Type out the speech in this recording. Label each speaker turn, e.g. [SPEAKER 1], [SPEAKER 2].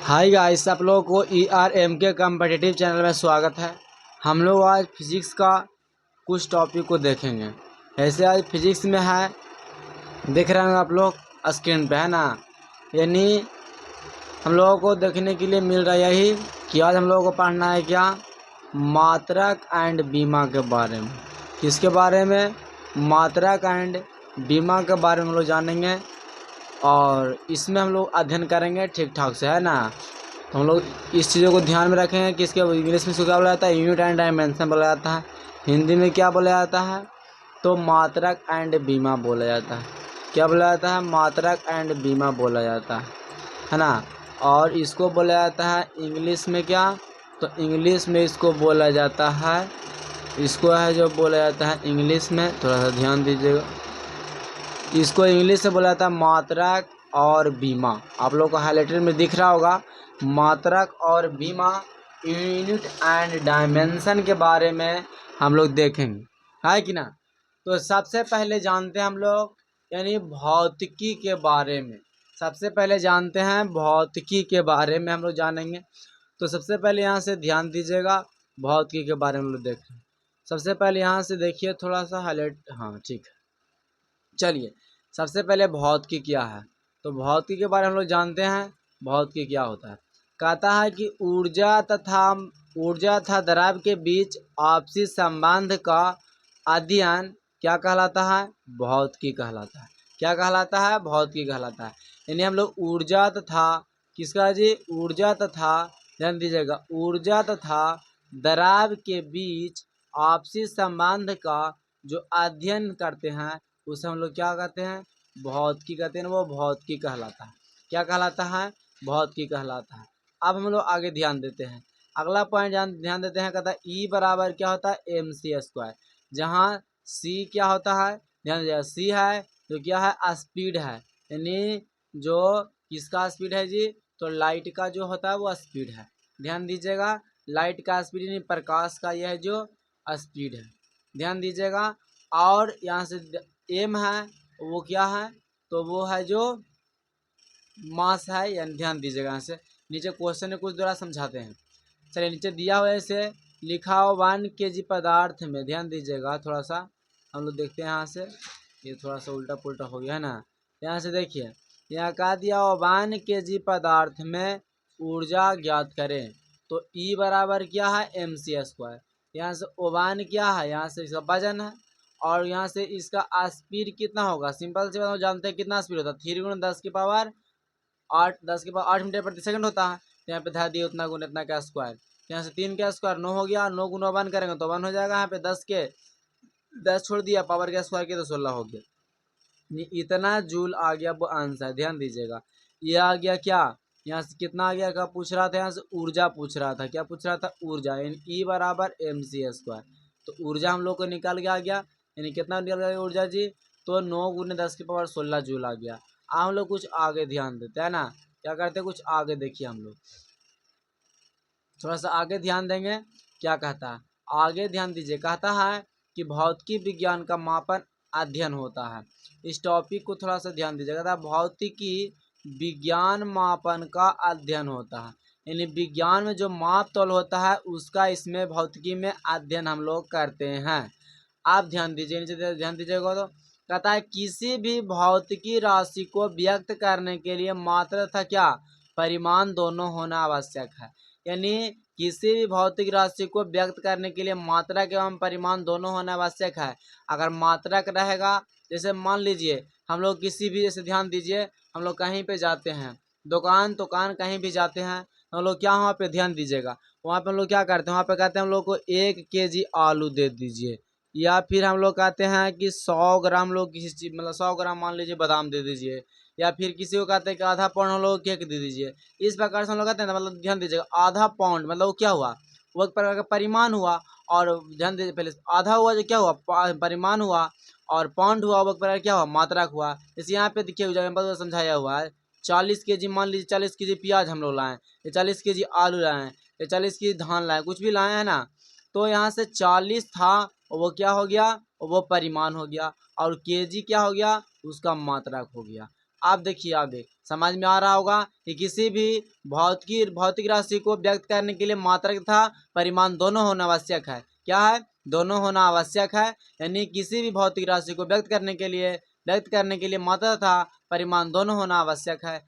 [SPEAKER 1] Hi guys, आप लोगों को ERM के कम्पिटिटिव चैनल में स्वागत है। हम लोग आज फिजिक्स का कुछ टॉपिक को देखेंगे। ऐसे आज फिजिक्स में है, देख रहे हैं आप लोग स्क्रीन पे, है ना। यानी हम लोगों को देखने के लिए मिल रहा है यही कि आज हम लोगों को पढ़ना है क्या, मात्रक एंड बीमा के बारे में। किसके बारे में? मात्रक एंड बीमा के बारे में हम लोग जानेंगे और इसमें हम लोग अध्ययन करेंगे ठीक ठाक से, है ना। तो हम लोग इस चीज़ों को ध्यान में रखेंगे कि इसके इंग्लिश में इसको क्या बोला जाता है, यूनिट एंड डायमेंशन बोला जाता है। हिंदी में क्या बोला जाता है, तो मात्रक एंड बीमा बोला जाता है। क्या बोला जाता है? मात्रक एंड बीमा बोला जाता है ना। और इसको बोला जाता है इंग्लिश में क्या, तो इंग्लिश में इसको बोला जाता है, इसको है जो बोला जाता है इंग्लिश में, थोड़ा सा ध्यान दीजिएगा। इसको इंग्लिश से बोला जाता है मात्रक और बीमा। आप लोग को हाईलाइटर में दिख रहा होगा, मात्रक और बीमा, यूनिट एंड डायमेंशन के बारे में हम लोग देखेंगे, है कि ना। तो सबसे पहले जानते हैं हम लोग यानी भौतिकी के बारे में। सबसे पहले जानते हैं भौतिकी के बारे में हम लोग जानेंगे। तो सबसे पहले यहाँ से ध्यान दीजिएगा, भौतिकी के बारे में हम लोग देखें। सबसे पहले यहाँ से देखिए, थोड़ा सा हाईलाइट, हाँ ठीक है। चलिए, सबसे पहले भौतिकी क्या है, तो भौतिकी के बारे में हम लोग जानते हैं। भौतिकी क्या होता है? कहता है कि ऊर्जा तथा द्रव्य के बीच आपसी संबंध का अध्ययन क्या कहलाता है? भौतिकी कहलाता है। क्या कहलाता है? भौतिकी कहलाता है। यानी हम लोग ऊर्जा तथा, किसका जी? ऊर्जा तथा, ध्यान दीजिएगा, ऊर्जा तथा द्रव्य के बीच आपसी संबंध का जो अध्ययन करते हैं उसे हम लोग क्या कहते हैं? भौतिकी कहते हैं। वो भौतिकी कहलाता है। क्या कहलाता है? भौतिकी कहलाता है। अब हम लोग आगे ध्यान देते हैं, अगला पॉइंट ध्यान देते हैं। कहता है E बराबर क्या होता है? mc²। जहाँ C क्या होता है? ध्यान दीजिएगा, C है तो क्या है? स्पीड है। यानी जो किसका स्पीड है जी? तो लाइट का जो होता है वो स्पीड है। ध्यान दीजिएगा, लाइट का स्पीड यानी प्रकाश का यह जो स्पीड है, ध्यान दीजिएगा। और यहाँ से एम है, वो क्या है? तो वो है जो मास है, यानी ध्यान दीजिएगा। यहाँ से नीचे क्वेश्चन में कुछ द्वारा समझाते हैं। चलिए, नीचे दिया हुआ ऐसे लिखा हो 1 kg पदार्थ में, ध्यान दीजिएगा थोड़ा सा, हम लोग देखते हैं। यहाँ से ये थोड़ा सा उल्टा पुल्टा हो गया है ना। यहाँ से देखिए, यहाँ कहा दिया हो 1 kg पदार्थ में ऊर्जा ज्ञात करें। तो E बराबर क्या है? mc²। यहाँ से O1 क्या है? यहाँ से इसका वजन है और यहाँ से इसका स्पीड कितना होगा? सिंपल सी बात हम जानते हैं कितना स्पीड होता है, 3 × 10 की पावर 8, 10 की पावर 8 मीटर प्रति सेकंड होता है। यहाँ पे धा दिए उतना गुना इतना का स्क्वायर, यहाँ से 3 का स्क्वायर 9 हो गया, 9 गुना 1 करेंगे तो 1 हो जाएगा। यहाँ पे 10 छोड़ दिया, पावर का स्क्वायर किया तो 16 हो गया। इतना जूल आ गया वो आंसर। ध्यान दीजिएगा, ये आ गया क्या? यहाँ से कितना आ गया? क्या पूछ रहा था? यहाँ से ऊर्जा पूछ रहा था। क्या पूछ रहा था? ऊर्जा। यानी E बराबर mc²। तो ऊर्जा हम लोग को निकाल के आ गया, यानी कितना निकल गया ऊर्जा जी? तो 9 × 10 की पावर 16 जूल आ गया। हम लोग कुछ आगे ध्यान देते हैं ना, क्या करते हैं? कुछ आगे देखिए, हम लोग थोड़ा सा आगे ध्यान देंगे। क्या कहता है? आगे ध्यान दीजिए, कहता है कि भौतिकी विज्ञान का मापन अध्ययन होता है। इस टॉपिक को थोड़ा सा ध्यान दीजिए। कहता है भौतिकी विज्ञान मापन का अध्ययन होता है, यानी विज्ञान में जो माप तोल होता है उसका इसमें भौतिकी में अध्ययन हम लोग करते हैं। आप ध्यान दीजिए, नीचे ध्यान दीजिएगा। तो कहता है किसी भी भौतिकी राशि को व्यक्त करने के लिए मात्रा तथा क्या, परिमाण दोनों होना आवश्यक है। यानी किसी भी भौतिक राशि को व्यक्त करने के लिए मात्रक एवं परिमाण दोनों होना आवश्यक है। अगर मात्रक रहेगा, जैसे मान लीजिए हम लोग किसी भी, जैसे ध्यान दीजिए, हम लोग कहीं पे जाते हैं, दुकान कहीं भी जाते हैं, हम लोग क्या वहाँ पे ध्यान दीजिएगा, वहाँ पे हम लोग क्या करते हैं? वहाँ पे कहते हैं हम लोग को 1 kg आलू दे दीजिए, या फिर हम लोग कहते हैं कि 100 ग्राम लोग किसी चीज, मतलब 100 ग्राम मान लीजिए बादाम दे दीजिए, या फिर किसी को कहते हैं कि आधा पाउंड हम लोग केक दे दीजिए। इस प्रकार से हम लोग कहते हैं ना, मतलब ध्यान दीजिएगा, आधा पाउंड मतलब वो क्या हुआ? वो एक प्रकार का परिमाण हुआ। और ध्यान दीजिए, पहले आधा हुआ जो क्या हुआ? परिमाण हुआ। और पाउंड हुआ वो एक प्रकार क्या हुआ? मात्रक हुआ। जैसे यहाँ पे देखिए एग्जाम्पल में समझाया हुआ है, 40 kg, मान लीजिए 40 kg प्याज हम लोग लाएँ, या 40 kg आलू लाएँ, या 40 kg धान लाएँ, कुछ भी लाएँ, है ना। तो यहाँ से 40 था, वो क्या हो गया? वो परिमाण हो गया। और केजी क्या हो गया? उसका मात्रक हो गया। आप देखिए आगे समझ में आ रहा होगा कि किसी भी भौतिक राशि को व्यक्त करने के लिए मात्रक तथा परिमाण दोनों होना आवश्यक है। क्या है? दोनों होना आवश्यक है। यानी किसी भी भौतिक राशि को व्यक्त करने के लिए मात्रा तथा परिमाण दोनों होना आवश्यक है।